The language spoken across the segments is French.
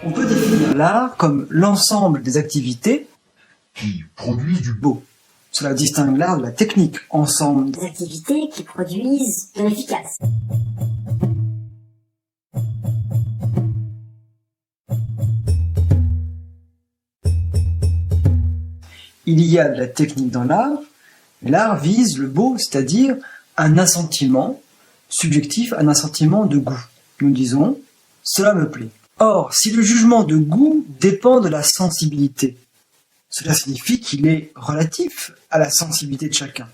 On peut définir l'art comme l'ensemble des activités qui produisent du beau. Cela distingue l'art de la technique, ensemble Des activités qui produisent de l'efficace. Il y a de la technique dans l'art. L'art vise le beau, c'est-à-dire un assentiment subjectif, un assentiment de goût. Nous disons « cela me plaît ». Or, si le jugement de goût dépend de la sensibilité, cela signifie qu'il est relatif à la sensibilité de chacun.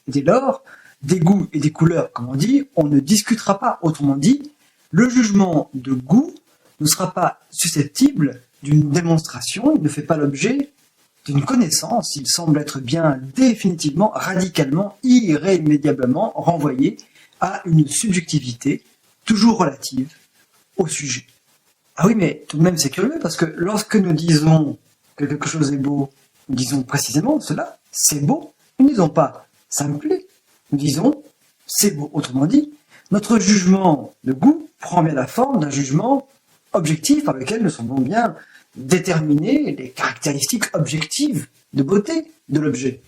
Et dès lors, des goûts et des couleurs, comme on dit, on ne discutera pas. Autrement dit, le jugement de goût ne sera pas susceptible d'une démonstration, il ne fait pas l'objet d'une connaissance, il semble être bien définitivement, radicalement, irrémédiablement renvoyé à une subjectivité toujours relative au sujet. Ah oui, mais tout de même c'est curieux, parce que lorsque nous disons que quelque chose est beau, nous disons précisément cela, c'est beau. Nous ne disons pas ça me plaît, nous disons c'est beau. Autrement dit, notre jugement de goût prend bien la forme d'un jugement objectif par lequel nous semblons bien déterminer les caractéristiques objectives de beauté de l'objet.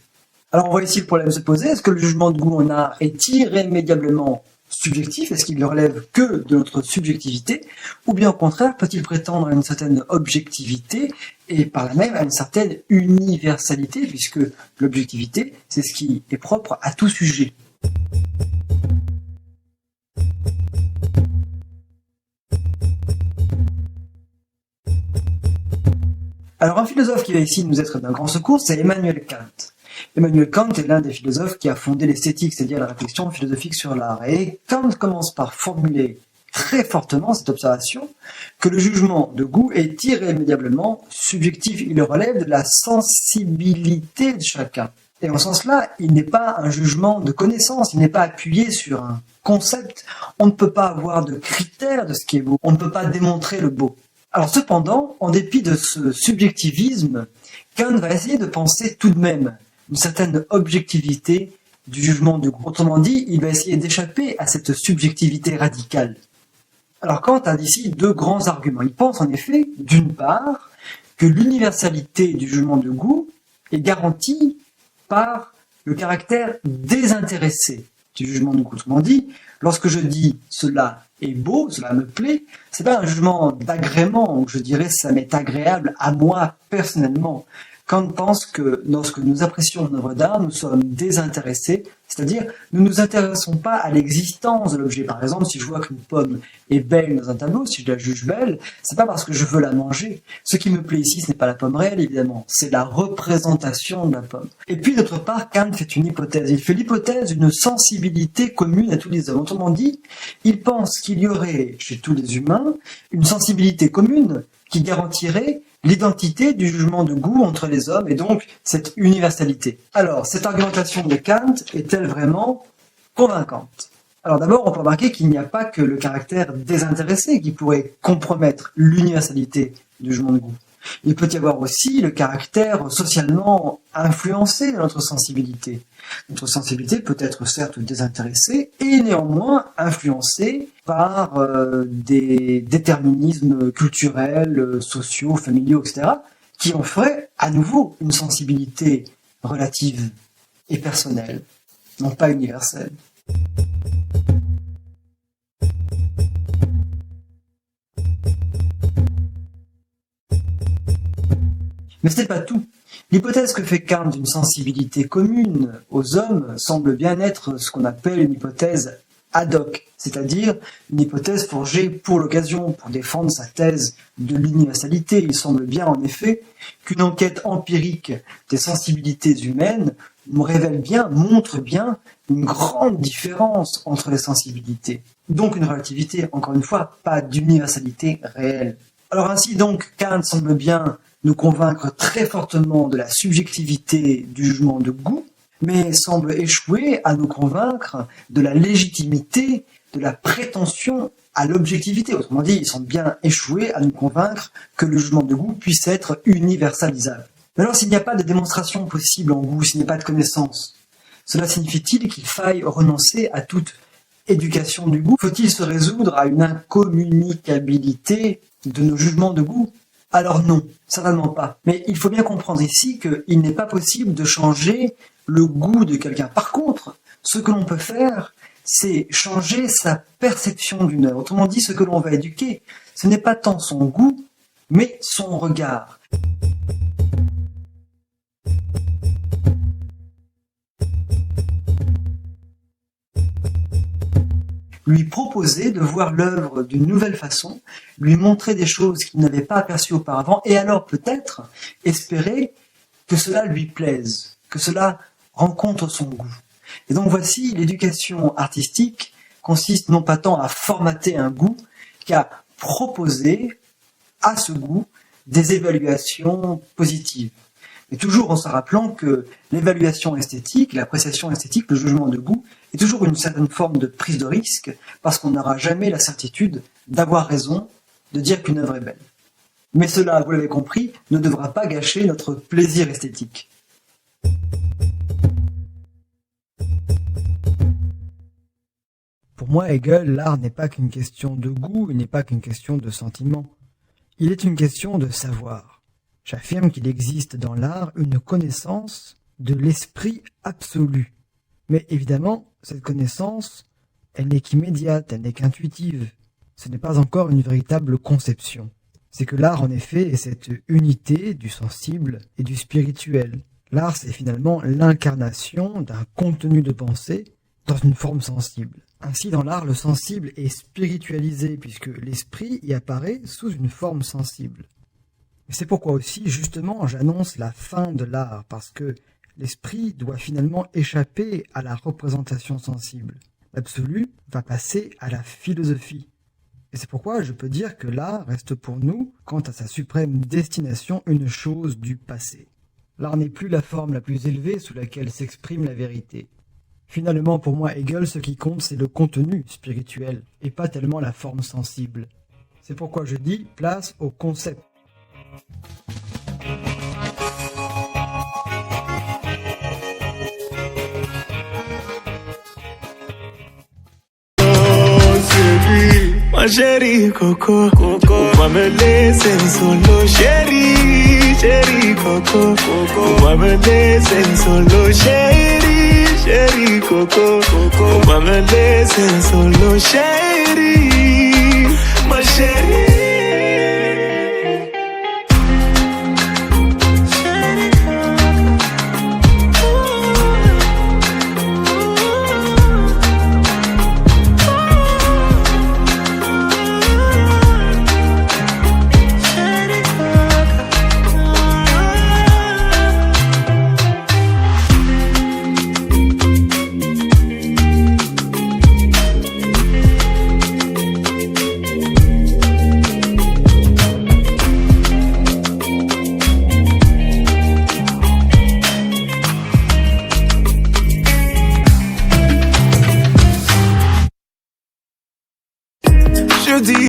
Alors on voit ici le problème se poser, est-ce que le jugement de goût en art est irrémédiablement subjectif, est-ce qu'il ne relève que de notre subjectivité, ou bien au contraire peut-il prétendre à une certaine objectivité et par là même à une certaine universalité, puisque l'objectivité c'est ce qui est propre à tout sujet. Alors un philosophe qui va ici nous être d'un grand secours, c'est Emmanuel Kant. Emmanuel Kant est l'un des philosophes qui a fondé l'esthétique, c'est-à-dire la réflexion philosophique sur l'art. Et Kant commence par formuler très fortement cette observation que le jugement de goût est irrémédiablement subjectif. Il relève de la sensibilité de chacun. Et en ce sens-là, il n'est pas un jugement de connaissance, il n'est pas appuyé sur un concept. On ne peut pas avoir de critères de ce qui est beau, on ne peut pas démontrer le beau. Alors cependant, en dépit de ce subjectivisme, Kant va essayer de penser tout de même une certaine objectivité du jugement de goût. Autrement dit, il va essayer d'échapper à cette subjectivité radicale. Alors Kant a ici deux grands arguments. Il pense en effet, d'une part, que l'universalité du jugement de goût est garantie par le caractère désintéressé du jugement de goût. Autrement dit, lorsque je dis cela est beau, cela me plaît, c'est pas un jugement d'agrément où je dirais ça m'est agréable à moi personnellement. Kant pense que lorsque nous apprécions une œuvre d'art, nous sommes désintéressés, c'est-à-dire nous ne nous intéressons pas à l'existence de l'objet. Par exemple, si je vois qu'une pomme est belle dans un tableau, si je la juge belle, c'est pas parce que je veux la manger. Ce qui me plaît ici, ce n'est pas la pomme réelle, évidemment, c'est la représentation de la pomme. Et puis d'autre part, Kant fait une hypothèse. Il fait l'hypothèse d'une sensibilité commune à tous les hommes. Autrement dit, il pense qu'il y aurait chez tous les humains une sensibilité commune qui garantirait l'identité du jugement de goût entre les hommes et donc cette universalité. Alors, cette argumentation de Kant est-elle vraiment convaincante? Alors d'abord, on peut remarquer qu'il n'y a pas que le caractère désintéressé qui pourrait compromettre l'universalité du jugement de goût. Il peut y avoir aussi le caractère socialement influencé de notre sensibilité. Notre sensibilité peut être certes désintéressée et néanmoins influencée par des déterminismes culturels, sociaux, familiaux, etc., qui en feraient à nouveau une sensibilité relative et personnelle, non pas universelle. Mais ce n'est pas tout. L'hypothèse que fait Kant d'une sensibilité commune aux hommes semble bien être ce qu'on appelle une hypothèse ad hoc, c'est-à-dire une hypothèse forgée pour l'occasion, pour défendre sa thèse de l'universalité. Il semble bien en effet qu'une enquête empirique des sensibilités humaines nous révèle bien, montre bien une grande différence entre les sensibilités. Donc une relativité, encore une fois, pas d'universalité réelle. Alors ainsi donc, Kant semble bien nous convaincre très fortement de la subjectivité du jugement de goût, mais semble échouer à nous convaincre de la légitimité, de la prétention à l'objectivité. Autrement dit, il semble bien échouer à nous convaincre que le jugement de goût puisse être universalisable. Mais alors s'il n'y a pas de démonstration possible en goût, s'il n'y a pas de connaissance, cela signifie-t-il qu'il faille renoncer à toute éducation du goût? Faut-il se résoudre à une incommunicabilité de nos jugements de goût? Alors non, certainement pas. Mais il faut bien comprendre ici qu'il n'est pas possible de changer le goût de quelqu'un. Par contre, ce que l'on peut faire, c'est changer sa perception d'une œuvre. Autrement dit, ce que l'on va éduquer, ce n'est pas tant son goût, mais son regard. Lui proposer de voir l'œuvre d'une nouvelle façon, lui montrer des choses qu'il n'avait pas aperçues auparavant, et alors peut-être espérer que cela lui plaise, que cela rencontre son goût. Et donc voici, l'éducation artistique consiste non pas tant à formater un goût, qu'à proposer à ce goût des évaluations positives. Mais toujours en se rappelant que l'évaluation esthétique, l'appréciation esthétique, le jugement de goût, est toujours une certaine forme de prise de risque, parce qu'on n'aura jamais la certitude d'avoir raison, de dire qu'une œuvre est belle. Mais cela, vous l'avez compris, ne devra pas gâcher notre plaisir esthétique. Pour moi, Hegel, l'art n'est pas qu'une question de goût, il n'est pas qu'une question de sentiment. Il est une question de savoir. J'affirme qu'il existe dans l'art une connaissance de l'esprit absolu. Mais évidemment, cette connaissance, elle n'est qu'immédiate, elle n'est qu'intuitive. Ce n'est pas encore une véritable conception. C'est que l'art, en effet, est cette unité du sensible et du spirituel. L'art, c'est finalement l'incarnation d'un contenu de pensée dans une forme sensible. Ainsi, dans l'art, le sensible est spiritualisé, puisque l'esprit y apparaît sous une forme sensible. C'est pourquoi aussi, justement, j'annonce la fin de l'art, parce que l'esprit doit finalement échapper à la représentation sensible. L'absolu va passer à la philosophie. Et c'est pourquoi je peux dire que l'art reste pour nous, quant à sa suprême destination, une chose du passé. L'art n'est plus la forme la plus élevée sous laquelle s'exprime la vérité. Finalement, pour moi, Hegel, ce qui compte, c'est le contenu spirituel, et pas tellement la forme sensible. C'est pourquoi je dis place au concept. Ma chérie Coco, on va me laisser solo. Chérie Coco, on va me laisser solo. Chérie Coco, on va me laisser solo. Chérie.